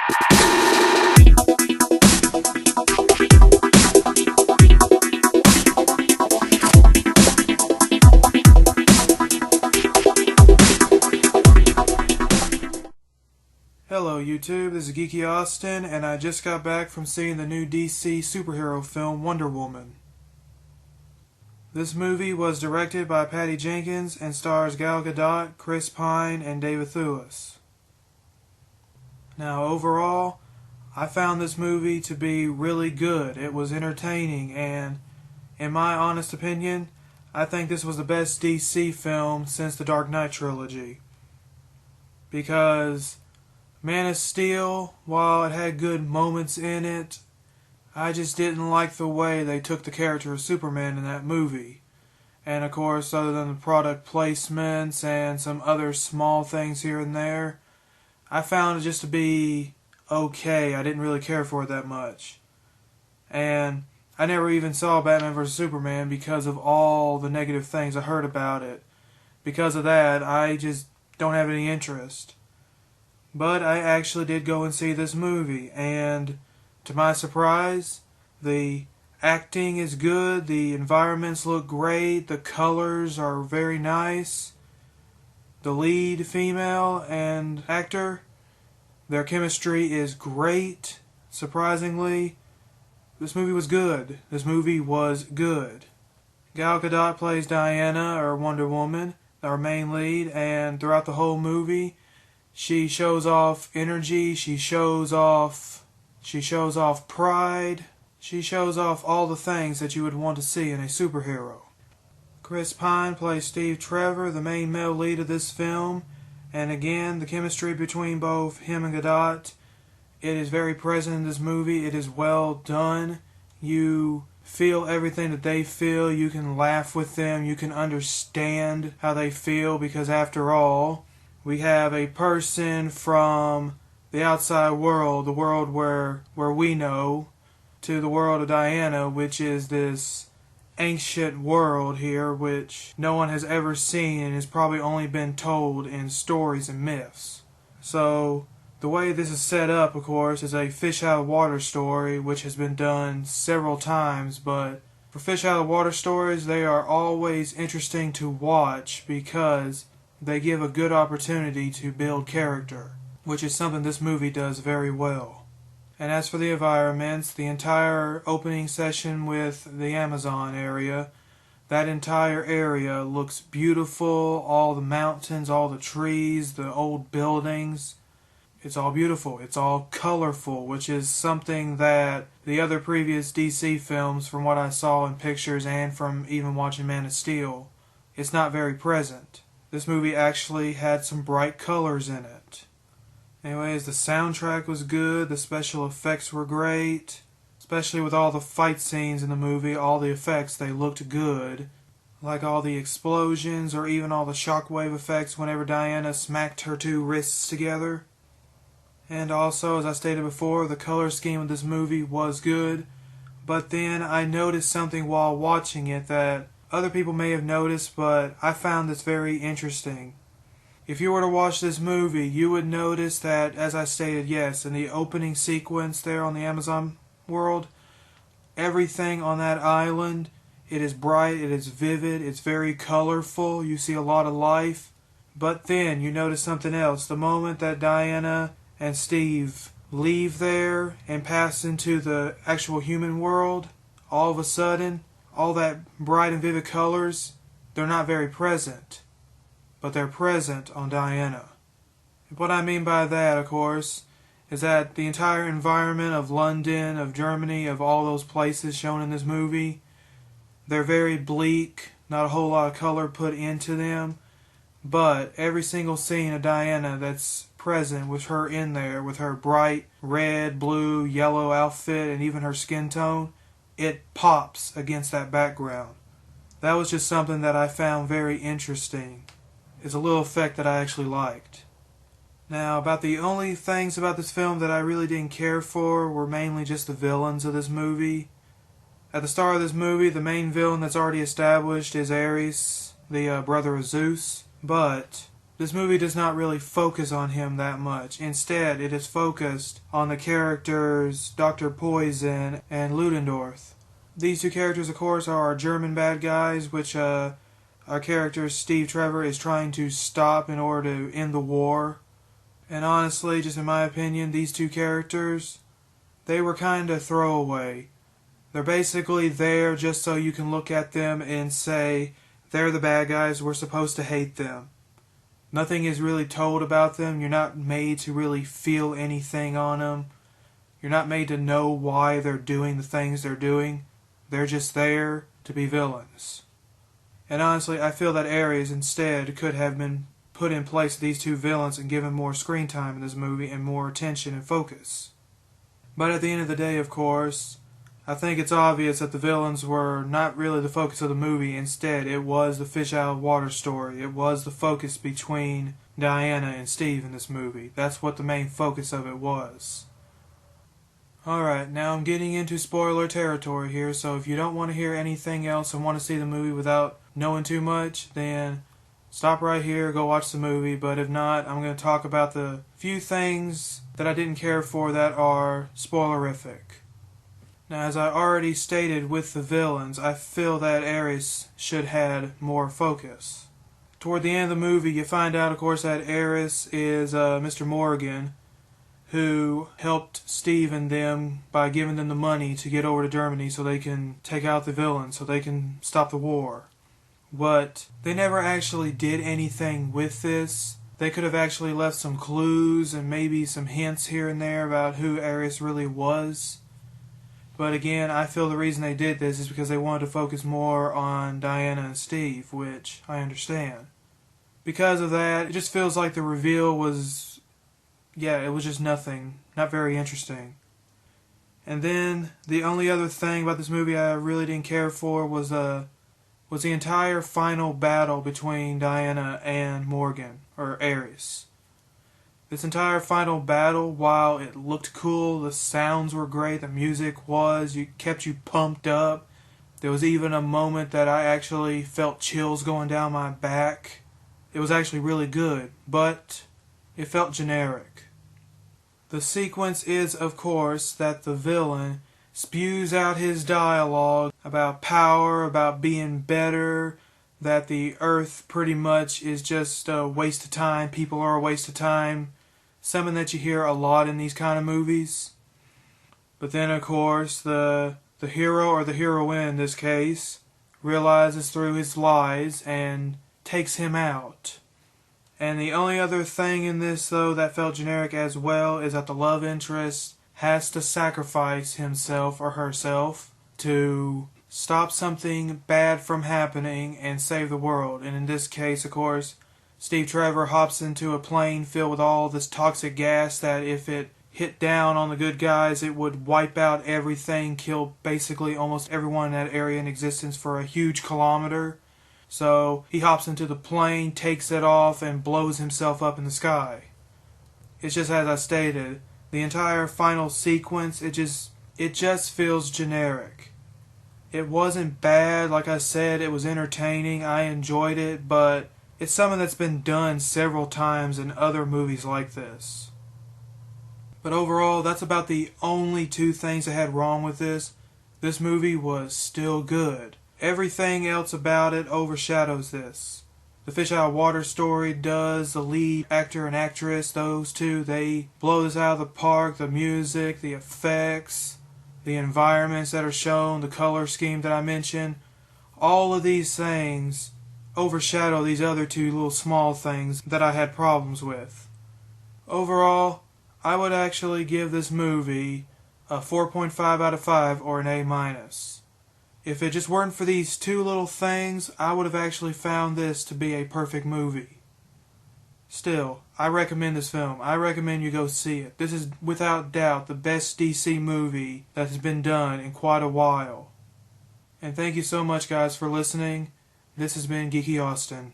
Hello YouTube, this is GeekyAustin, and I just got back from seeing the new DC superhero film Wonder Woman. This movie was directed by Patty Jenkins and stars Gal Gadot, Chris Pine, and David Thewlis. Now overall, I found this movie to be really good. It was entertaining, and in my honest opinion, I think this was the best DC film since the Dark Knight trilogy. Because Man of Steel, while it had good moments in it, I just didn't like the way they took the character of Superman in that movie. And of course, other than the product placements and some other small things here and there, I found it just to be okay. I didn't really care for it that much. And I never even saw Batman vs. Superman because of all the negative things I heard about it. Because of that, I just don't have any interest. But I actually did go and see this movie, and to my surprise, the acting is good, the environments look great, the colors are very nice. The lead female and actor, their chemistry is great, surprisingly. This movie was good. This movie was good. Gal Gadot plays Diana, or Wonder Woman, our main lead, and throughout the whole movie, she shows off energy, she shows off pride, she shows off all the things that you would want to see in a superhero. Chris Pine plays Steve Trevor, the main male lead of this film, and again, the chemistry between both him and Gadot, it is very present in this movie. It is well done. You feel everything that they feel, you can laugh with them, you can understand how they feel, because after all, we have a person from the outside world, the world where we know, to the world of Diana, which is this ancient world here which no one has ever seen and has probably only been told in stories and myths. So the way this is set up, of course, is a fish out of water story, which has been done several times, but for fish out of water stories, they are always interesting to watch because they give a good opportunity to build character, which is something this movie does very well. And as for the environments, the entire opening session with the Amazon area, that entire area looks beautiful, all the mountains, all the trees, the old buildings. It's all beautiful, it's all colorful, which is something that the other previous DC films, from what I saw in pictures and from even watching Man of Steel, it's not very present. This movie actually had some bright colors in it. Anyways, the soundtrack was good, the special effects were great, especially with all the fight scenes in the movie, all the effects, they looked good. Like all the explosions or even all the shockwave effects whenever Diana smacked her two wrists together. And also, as I stated before, the color scheme of this movie was good, but then I noticed something while watching it that other people may have noticed, but I found this very interesting. If you were to watch this movie, you would notice that, as I stated, yes, in the opening sequence there on the Amazon world, everything on that island, it is bright, it is vivid, it's very colorful, you see a lot of life. But then you notice something else. The moment that Diana and Steve leave there and pass into the actual human world, all of a sudden, all that bright and vivid colors, they're not very present, but they're present on Diana. What I mean by that, of course, is that the entire environment of London, of Germany, of all those places shown in this movie, they're very bleak, not a whole lot of color put into them, but every single scene of Diana that's present with her in there, with her bright red, blue, yellow outfit, and even her skin tone, it pops against that background. That was just something that I found very interesting. It's a little effect that I actually liked. Now, about the only things about this film that I really didn't care for were mainly just the villains of this movie. At the start of this movie, the main villain that's already established is Ares, the brother of Zeus. But This movie does not really focus on him that much. Instead, it is focused on the characters Dr. Poison and Ludendorff. These two characters, of course, are our German bad guys, which our character Steve Trevor is trying to stop in order to end the war. And honestly, just in my opinion, these two characters, they were kind of throwaway. They're basically there just so you can look at them and say, they're the bad guys, we're supposed to hate them. Nothing is really told about them. You're not made to really feel anything on them. You're not made to know why they're doing the things they're doing. They're just there to be villains. And honestly, I feel that Ares instead could have been put in place of these two villains and given more screen time in this movie and more attention and focus. But at the end of the day, of course, I think it's obvious that the villains were not really the focus of the movie. Instead, it was the fish out of water story. It was the focus between Diana and Steve in this movie. That's what the main focus of it was. Alright, now I'm getting into spoiler territory here, so if you don't want to hear anything else and want to see the movie without knowing too much, then stop right here, go watch the movie. But if not, I'm going to talk about the few things that I didn't care for that are spoilerific. Now, as I already stated with the villains, I feel that Ares should have had more focus. Toward the end of the movie, you find out, of course, that Ares is Mr. Morgan, who helped Steve and them by giving them the money to get over to Germany so they can take out the villains, so they can stop the war. But they never actually did anything with this. They could have actually left some clues and maybe some hints here and there about who Ares really was. But again, I feel the reason they did this is because they wanted to focus more on Diana and Steve, which I understand. Because of that, it just feels like the reveal was, it was just nothing. Not very interesting. And then, the only other thing about this movie I really didn't care for was the entire final battle between Diana and Morgan, or Ares. This entire final battle, while it looked cool, the sounds were great, the music kept you pumped up. There was even a moment that I actually felt chills going down my back. It was actually really good, but it felt generic. The sequence is, of course, that the villain spews out his dialogue about power, about being better, that the earth pretty much is just a waste of time, people are a waste of time. Something that you hear a lot in these kind of movies. But then, of course, the hero, or the heroine in this case, realizes through his lies and takes him out. And the only other thing in this, though, that felt generic as well is that the love interest has to sacrifice himself or herself to stop something bad from happening and save the world. And in this case, of course, Steve Trevor hops into a plane filled with all this toxic gas that if it hit down on the good guys, it would wipe out everything, kill basically almost everyone in that area in existence for a huge kilometer. So he hops into the plane, takes it off, and blows himself up in the sky. It's just as I stated, the entire final sequence, it just feels generic. It wasn't bad, like I said, it was entertaining, I enjoyed it, but it's something that's been done several times in other movies like this. But overall, that's about the only two things I had wrong with this. This movie was still good. Everything else about it overshadows this. The fish out of water story does, the lead actor and actress, those two, they blow this out of the park. The music, the effects, the environments that are shown, the color scheme that I mentioned, all of these things overshadow these other two little small things that I had problems with. Overall, I would actually give this movie a 4.5 out of 5 or an A-. If it just weren't for these two little things, I would have actually found this to be a perfect movie. Still, I recommend this film. I recommend you go see it. This is without doubt the best DC movie that has been done in quite a while. And thank you so much, guys, for listening. This has been Geeky Austin.